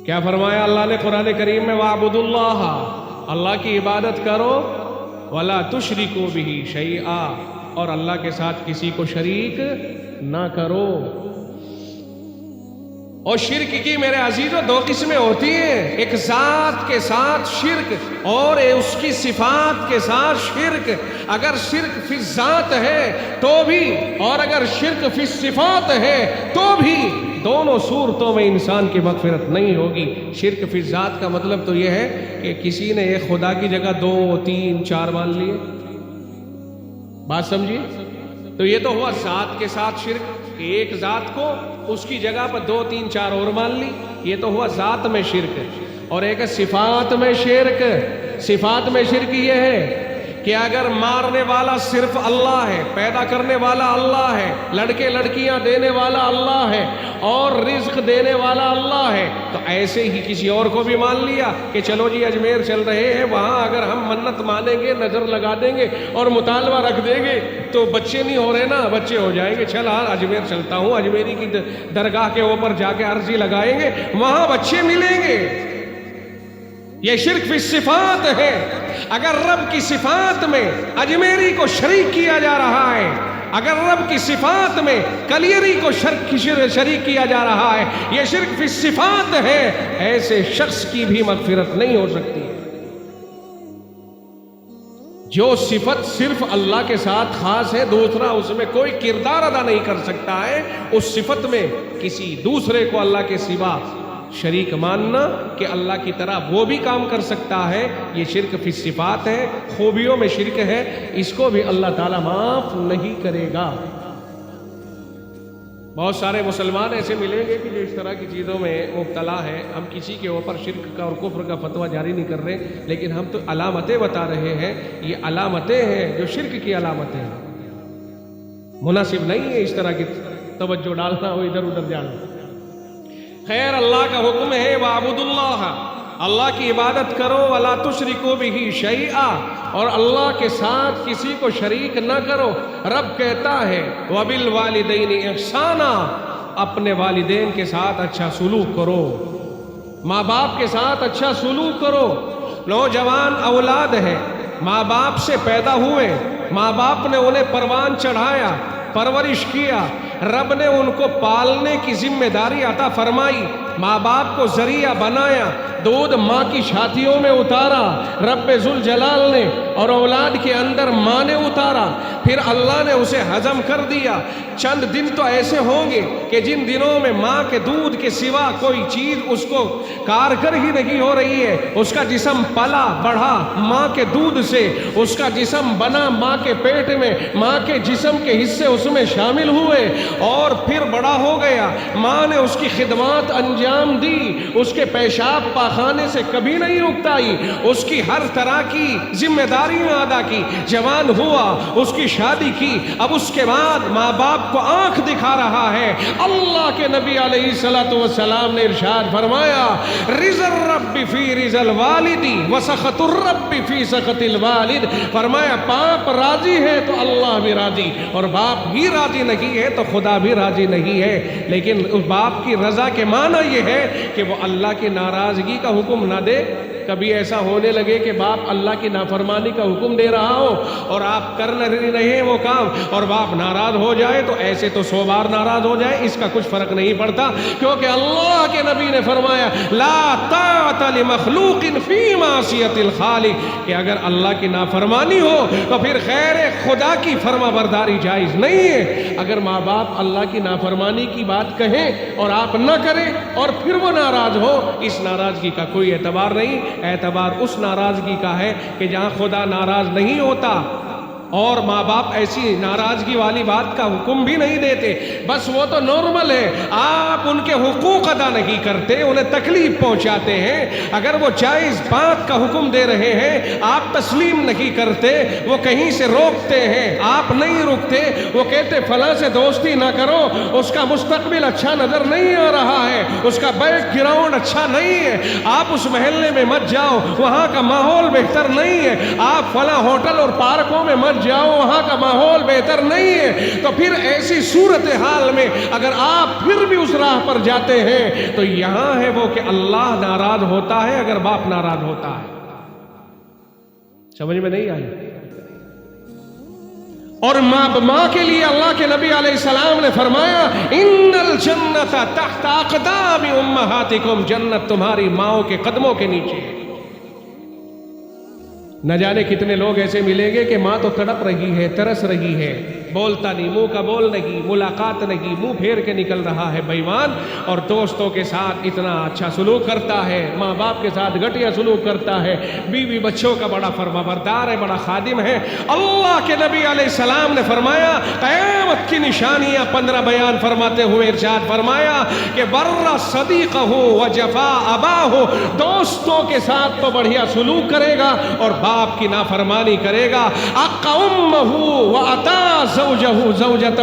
کیا فرمایا اللہ نے قرآن کریم میں وَاعْبُدُوا اللَّهَ، اللہ کی عبادت کرو، وَلَا تُشْرِكُوا بِهِ شَيْئًا، اور اللہ کے ساتھ کسی کو شریک نہ کرو۔ اور شرک کی میرے عزیزوں دو قسمیں ہوتی ہیں، ایک ذات کے ساتھ شرک اور اس کی صفات کے ساتھ شرک۔ اگر شرک فی الذات ہے تو بھی، اور اگر شرک فی الصفات ہے تو بھی، دونوں صورتوں میں انسان کی مغفرت نہیں ہوگی۔ شرک فی الذات کا مطلب تو یہ ہے کہ کسی نے ایک خدا کی جگہ 2 3 4 مان لیے، بات سمجھیے؟ تو یہ تو ہوا ذات کے ساتھ شرک، کہ ایک ذات کو اس کی جگہ پر 2 3 4 اور مان لی، یہ تو ہوا ذات میں شرک۔ اور ایک صفات میں شرک۔ صفات میں شرک یہ ہے کہ اگر مارنے والا صرف اللہ ہے، پیدا کرنے والا اللہ ہے، لڑکے لڑکیاں دینے والا اللہ ہے، اور رزق دینے والا اللہ ہے، تو ایسے ہی کسی اور کو بھی مان لیا کہ چلو جی اجمیر چل رہے ہیں، وہاں اگر ہم منت مانیں گے، نظر لگا دیں گے اور مطالبہ رکھ دیں گے تو بچے نہیں ہو رہے نا، بچے ہو جائیں گے، چل اجمیر چلتا ہوں، اجمیری کی درگاہ کے اوپر جا کے عرضی لگائیں گے، وہاں بچے ملیں گے۔ یہ شرک فی الصفات ہے۔ اگر رب کی صفات میں اجمیری کو شریک کیا جا رہا ہے، اگر رب کی صفات میں کلیری کو شریک کیا جا رہا ہے، یہ شرک فی الصفات ہے، ایسے شخص کی بھی مغفرت نہیں ہو سکتی۔ جو صفت صرف اللہ کے ساتھ خاص ہے، دوسرا اس میں کوئی کردار ادا نہیں کر سکتا ہے، اس صفت میں کسی دوسرے کو اللہ کے سوا شریک ماننا کہ اللہ کی طرح وہ بھی کام کر سکتا ہے، یہ شرک فی الصفات ہے، خوبیوں میں شرک ہے، اس کو بھی اللہ تعالیٰ معاف نہیں کرے گا۔ بہت سارے مسلمان ایسے ملیں گے کہ جو اس طرح کی چیزوں میں مبتلا ہے۔ ہم کسی کے اوپر شرک کا اور کفر کا فتویٰ جاری نہیں کر رہے، لیکن ہم تو علامتیں بتا رہے ہیں، یہ علامتیں ہیں جو شرک کی علامتیں ہیں۔ مناسب نہیں ہے اس طرح کی توجہ ڈالنا ہو ادھر ادھر جانا۔ خیر، اللہ کا حکم ہے وَاعْبُدُوا اللَّهَ، اللہ کی عبادت کرو، وَلَا تُشْرِكُوا بِهِ شَيْئًا، اور اللہ کے ساتھ کسی کو شریک نہ کرو۔ رب کہتا ہے وَبِالْوَالِدَيْنِ إِحْسَانًا، اپنے والدین کے ساتھ اچھا سلوک کرو، ماں باپ کے ساتھ اچھا سلوک کرو۔ نوجوان اولاد ہے، ماں باپ سے پیدا ہوئے، ماں باپ نے انہیں پروان چڑھایا، پرورش کیا، رب نے ان کو پالنے کی ذمہ داری عطا فرمائی، ماں باپ کو ذریعہ بنایا، دودھ ماں کی چھاتیوں میں اتارا رب ذوالجلال نے، اور اولاد کے اندر ماں نے اتارا، پھر اللہ نے اسے ہضم کر دیا۔ چند دن تو ایسے ہوں گے کہ جن دنوں میں ماں کے دودھ کے سوا کوئی چیز اس کو کارگر ہی نہیں ہو رہی ہے، اس کا جسم پلا بڑھا ماں کے دودھ سے، اس کا جسم بنا ماں کے پیٹ میں، ماں کے جسم کے حصے اس میں شامل ہوئے، اور پھر بڑا ہو گیا، ماں نے اس کی خدمات انجام دی، اس کے پیشاب پاخانے سے کبھی نہیں اکتائی، اس کی ہر طرح کی ذمہ داریاں ادا کی، جوان ہوا، اس کی شادی کی، اب اس کے بعد ماں باپ کو آنکھ دکھا رہا ہے۔ اللہ کے نبی علیہ السلام نے ارشاد فرمایا رضا الرب فی رضا الوالد وسخط الرب فی سخط الوالد، فرمایا باپ راضی ہے تو اللہ بھی راضی، اور باپ ہی راضی نہیں ہے تو خدا بھی راضی نہیں ہے۔ لیکن اس باپ کی رضا کے معنی یہ ہے کہ وہ اللہ کی ناراضگی کا حکم نہ دے۔ کبھی ایسا ہونے لگے کہ باپ اللہ کی نافرمانی کا حکم دے رہا ہو اور آپ کر رہے ہیں وہ کام، اور باپ ناراض ہو جائے تو ایسے تو 100 بار ناراض ہو جائے، اس کا کچھ فرق نہیں پڑتا، کیونکہ اللہ کے نبی نے فرمایا لا طاعت لمخلوق فی معصیت الخالق، کہ اگر اللہ کی نافرمانی ہو تو پھر خیر خدا کی فرما برداری جائز نہیں ہے۔ اگر ماں باپ اللہ کی نافرمانی کی بات کہیں اور آپ نہ کریں اور پھر وہ ناراض ہو، اس ناراضگی کا کوئی اعتبار نہیں، اعتبار اس ناراضگی کا ہے کہ جہاں خدا ناراض نہیں ہوتا، اور ماں باپ ایسی ناراضگی والی بات کا حکم بھی نہیں دیتے، بس وہ تو نارمل ہے، آپ ان کے حقوق ادا نہیں کرتے، انہیں تکلیف پہنچاتے ہیں، اگر وہ جائز بات کا حکم دے رہے ہیں آپ تسلیم نہیں کرتے، وہ کہیں سے روکتے ہیں آپ نہیں رکتے، وہ کہتے فلاں سے دوستی نہ کرو، اس کا مستقبل اچھا نظر نہیں آ رہا ہے، اس کا بیک گراؤنڈ اچھا نہیں ہے، آپ اس محلے میں مت جاؤ، وہاں کا ماحول بہتر نہیں ہے، آپ فلاں ہوٹل اور پارکوں میں مت مت جاؤ، وہاں کا ماحول بہتر نہیں ہے، تو پھر ایسی صورتحال میں اگر آپ پھر بھی اس راہ پر جاتے ہیں تو یہاں ہے وہ کہ اللہ ناراض ہوتا ہے اگر باپ ناراض ہوتا ہے۔ سمجھ میں نہیں آئی؟ اور ماں کے لیے اللہ کے نبی علیہ السلام نے فرمایا ان الجنت تحت اقدام امہاتکم، جنت تمہاری ماؤں کے قدموں کے نیچے ہے۔ نہ جانے کتنے لوگ ایسے ملیں گے کہ ماں تو تڑپ رہی ہے، ترس رہی ہے، بولتا نہیں، منہ کا بول نہیں، ملاقات نہیں، منہ پھیر کے نکل رہا ہے بے ایمان، اور دوستوں کے ساتھ اتنا اچھا سلوک کرتا ہے، ماں باپ کے ساتھ گھٹیا سلوک کرتا ہے، بیوی بچوں کا بڑا فرما بردار ہے، بڑا خادم ہے۔ اللہ کے نبی علیہ السلام نے فرمایا قیامت کی نشانیاں 15 بیان فرماتے ہوئے ارشاد فرمایا کہ بر صدیقہ و جفا اباہ، دوستوں کے ساتھ تو بڑھیا سلوک کرے گا اور باپ کی نافرمانی کرے گا۔ اقا امہ و اتا زوجہ زوجتہ،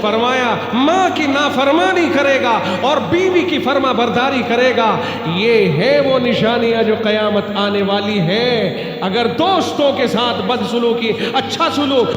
فرمایا ماں کی نافرمانی کرے گا اور بیوی کی فرما برداری کرے گا۔ یہ ہے وہ نشانیاں جو قیامت آنے والی ہے۔ اگر دوستوں کے ساتھ بدسلوکی، اچھا سلوک،